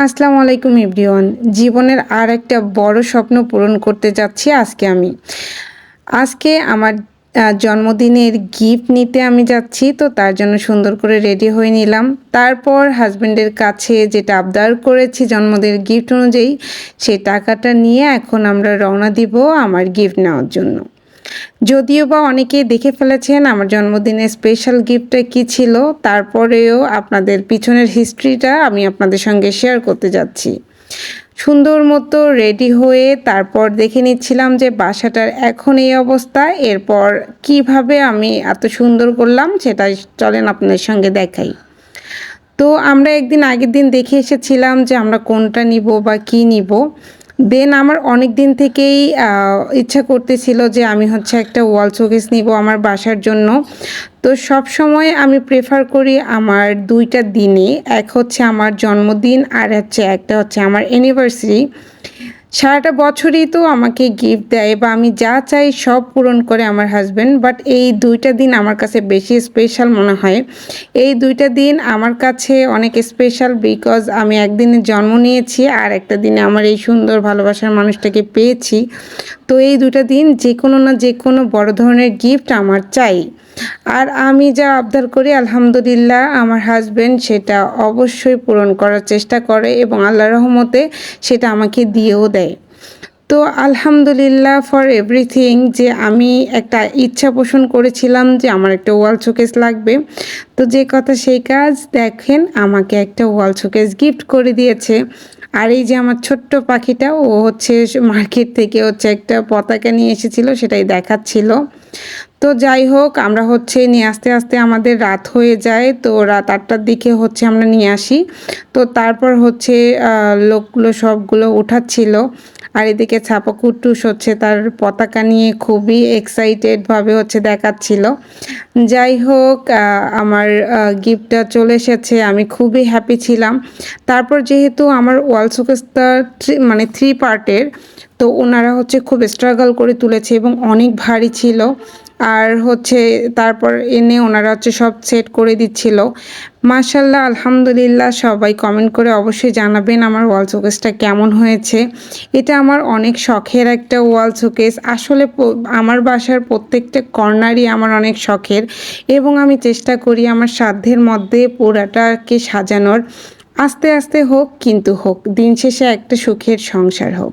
আসসালামু আলাইকুম এভরিওয়ান। জীবনের আর একটা বড় স্বপ্ন পূরণ করতে যাচ্ছি আজকে আমি। আজকে আমার জন্মদিনের গিফট নিতে আমি যাচ্ছি, তো তার জন্য সুন্দর করে রেডি হয়ে নিলাম। তারপর হাজব্যান্ডের কাছে যেটা আবদার করেছি জন্মদিনের গিফট অনুযায়ী, সেই টাকাটা নিয়ে এখন আমরা রওনা দিব আমার গিফট নেওয়ার জন্য। যদিও বা অনেকেই দেখে ফেলেছেন আমার জন্মদিনের স্পেশাল গিফটটা কী ছিল, তারপরেও আপনাদের পিছনের হিস্ট্রিটা আমি আপনাদের সঙ্গে শেয়ার করতে যাচ্ছি। সুন্দর মতো রেডি হয়ে তারপর দেখে নিচ্ছিলাম যে বাসাটার এখন এই অবস্থা, এরপর কিভাবে আমি এত সুন্দর করলাম সেটা চলেন আপনাদের সঙ্গে দেখাই। তো আমরা একদিন আগের দিন দেখে এসেছিলাম যে আমরা কোনটা নিব বা কী নিব। দেন আমার অনেক দিন থেকেই ইচ্ছা করতেছিল যে আমি হচ্ছে একটা ওয়াল শোকেস নিব আমার বাসার জন্য। তো সব সময় আমি প্রেফার করি আমার দুইটা দিনে, এক হচ্ছে আমার জন্মদিন আর একটা হচ্ছে আমার অ্যানিভার্সারি। সারাটা বছরই তো আমাকে গিফট দেয় বা আমি যা চাই সব পূরণ করে আমার হাজব্যান্ড, বাট এই দুইটা দিন আমার কাছে বেশি স্পেশাল মনে হয়। এই দুইটা দিন আমার কাছে অনেক স্পেশাল বিকজ আমি একদিনে জন্ম নিয়েছি আর একটা দিনে আমার এই সুন্দর ভালোবাসার মানুষটাকে পেয়েছি। তো এই দুইটা দিন যে কোনো না যে কোনো বড় ধরনের গিফট আমার চাই। আর আমি যা আবদার করি আলহামদুলিল্লাহ আমার হাজব্যান্ড সেটা অবশ্যই পূরণ করার চেষ্টা করে এবং আল্লাহর রহমতে সেটা আমাকে দিয়েও দেয়। তো আলহামদুলিল্লাহ ফর এভরিথিং, যে আমি একটা ইচ্ছা পোষণ করেছিলাম যে আমার একটা ওয়াল শোকেস লাগবে, তো যে কথা সেই কাজ, দেখেন আমাকে একটা ওয়াল শোকেস গিফট করে দিয়েছে। আর এই যে আমার ছোট্ট পাখিটা, ও হচ্ছে মার্কেট থেকে হচ্ছে একটা পতাকা নিয়ে এসেছিলো, সেটাই দেখাচ্ছিল। তো যাই হোক, আমরা হচ্ছে নিয়ে আস্তে আস্তে আমাদের রাত হয়ে যায়, তো রাত 8টার দিকে হচ্ছে আমরা নিয়ে আসি। তো তারপর হচ্ছে লোকগুলো সবগুলো উঠাচ্ছিল আর এদিকে ছাপা কুট্টুস হচ্ছে তার পতাকা নিয়ে খুবই এক্সাইটেডভাবে হচ্ছে দেখাচ্ছিল। যাই হোক, আমার গিফটটা চলে এসেছে, আমি খুবই হ্যাপি ছিলাম। তারপর যেহেতু আমার ওয়াল শোকেসটা মানে 3 পার্টের, তো ওনারা হচ্ছে খুব স্ট্রাগল করে তুলেছে এবং অনেক ভারী ছিল। আর হচ্ছে তারপর এনে ওনারা হচ্ছে সব সেট করে দিচ্ছিল। মাশাল্লাহ আলহামদুলিল্লাহ, সবাই কমেন্ট করে অবশ্যই জানাবেন আমার ওয়াল শোকেসটা কেমন হয়েছে। এটা আমার অনেক শখের একটা ওয়াল শোকেস। আসলে আমার বাসার প্রত্যেকটা কর্নারই আমার অনেক শখের এবং আমি চেষ্টা করি আমার সাধ্যের মধ্যে পুরাটাকে সাজানোর। আস্তে আস্তে হোক, কিন্তু হোক, দিন শেষে একটা সুখের সংসার হোক।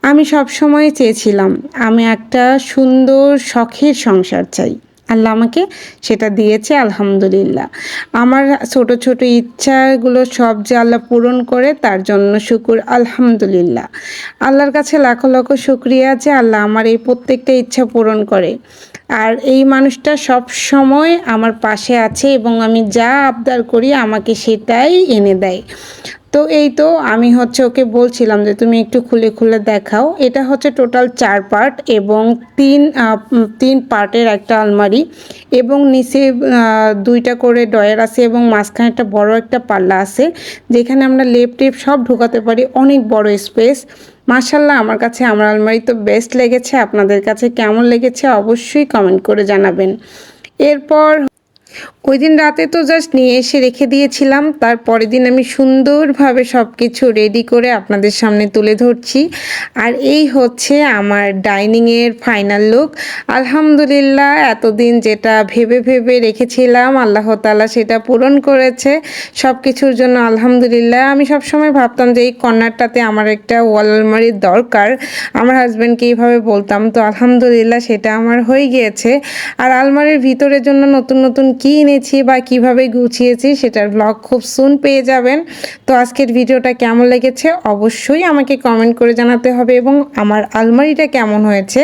আমি সব সময় চেয়েছিলাম আমি একটা সুন্দর শখের সংসার চাই। আল্লাহ আমাকে সেটা দিয়েছে আলহামদুলিল্লাহ। আমার ছোট ছোট ইচ্ছাগুলো সব যে আল্লাহ পূরণ করে তার জন্য শুকুর আলহামদুলিল্লাহ। আল্লাহর কাছে লাখো লাখ শুক্রিয়া যে আল্লাহ আমার এই প্রত্যেকটা ইচ্ছা পূরণ করে। আর এই মানুষটা সব সময় আমার পাশে আছে এবং আমি যা আবদার করি আমাকে সেটাই এনে দেয়। তো এই তো আমি হচ্ছে ওকে বলছিলাম যে তুমি একটু খুলে খুলে দেখাও। এটা হচ্ছে টোটাল 4 পার্ট এবং 3 পার্টের একটা আলমারি এবং নিচে 2টা করে ডয়ার আছে এবং মাঝখানে একটা বড় একটা পাল্লা আছে যেখানে আমরা লেপ টেপ সব ঢোকাতে পারি। অনেক বড় স্পেস। মাশাল্লাহ, আমার কাছে আমার আলমারি তো বেস্ট লেগেছে। আপনাদের কাছে কেমন লেগেছে অবশ্যই কমেন্ট করে জানাবেন। এরপর ওই দিন রাতে তো জাস্ট নিয়ে এসে রেখে দিয়েছিলাম, তার পরের দিন আমি সুন্দরভাবে সব কিছু রেডি করে আপনাদের সামনে তুলে ধরছি। আর এই হচ্ছে আমার ডাইনিংয়ের ফাইনাল লুক। আলহামদুলিল্লাহ, এতদিন যেটা ভেবে ভেবে রেখেছিলাম আল্লাহ তাআলা সেটা পূরণ করেছে। সব কিছুর জন্য আলহামদুলিল্লাহ। আমি সবসময় ভাবতাম যে এই কর্নারটাতে আমার একটা ওয়াল আলমারির দরকার, আমার হাজব্যান্ডকে এইভাবে বলতাম। তো আলহামদুলিল্লাহ সেটা আমার হয়ে গিয়েছে। আর আলমারির ভিতরের জন্য নতুন নতুন কী এনেছি বা কিভাবে গুছিয়েছি সেটার ব্লগ খুব সুন পেয়ে যাবেন। তো আজকের ভিডিওটা কেমন লেগেছে অবশ্যই আমাকে কমেন্ট করে জানাতে হবে এবং আমার আলমারিটা কেমন হয়েছে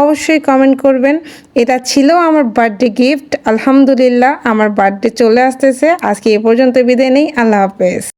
অবশ্যই কমেন্ট করবেন। এটা ছিল আমার বার্থডে গিফট। আলহামদুলিল্লাহ, আমার বার্থডে চলে আসতেছে। আজকে এ পর্যন্ত বিদায় নেই। আল্লাহ হাফেজ।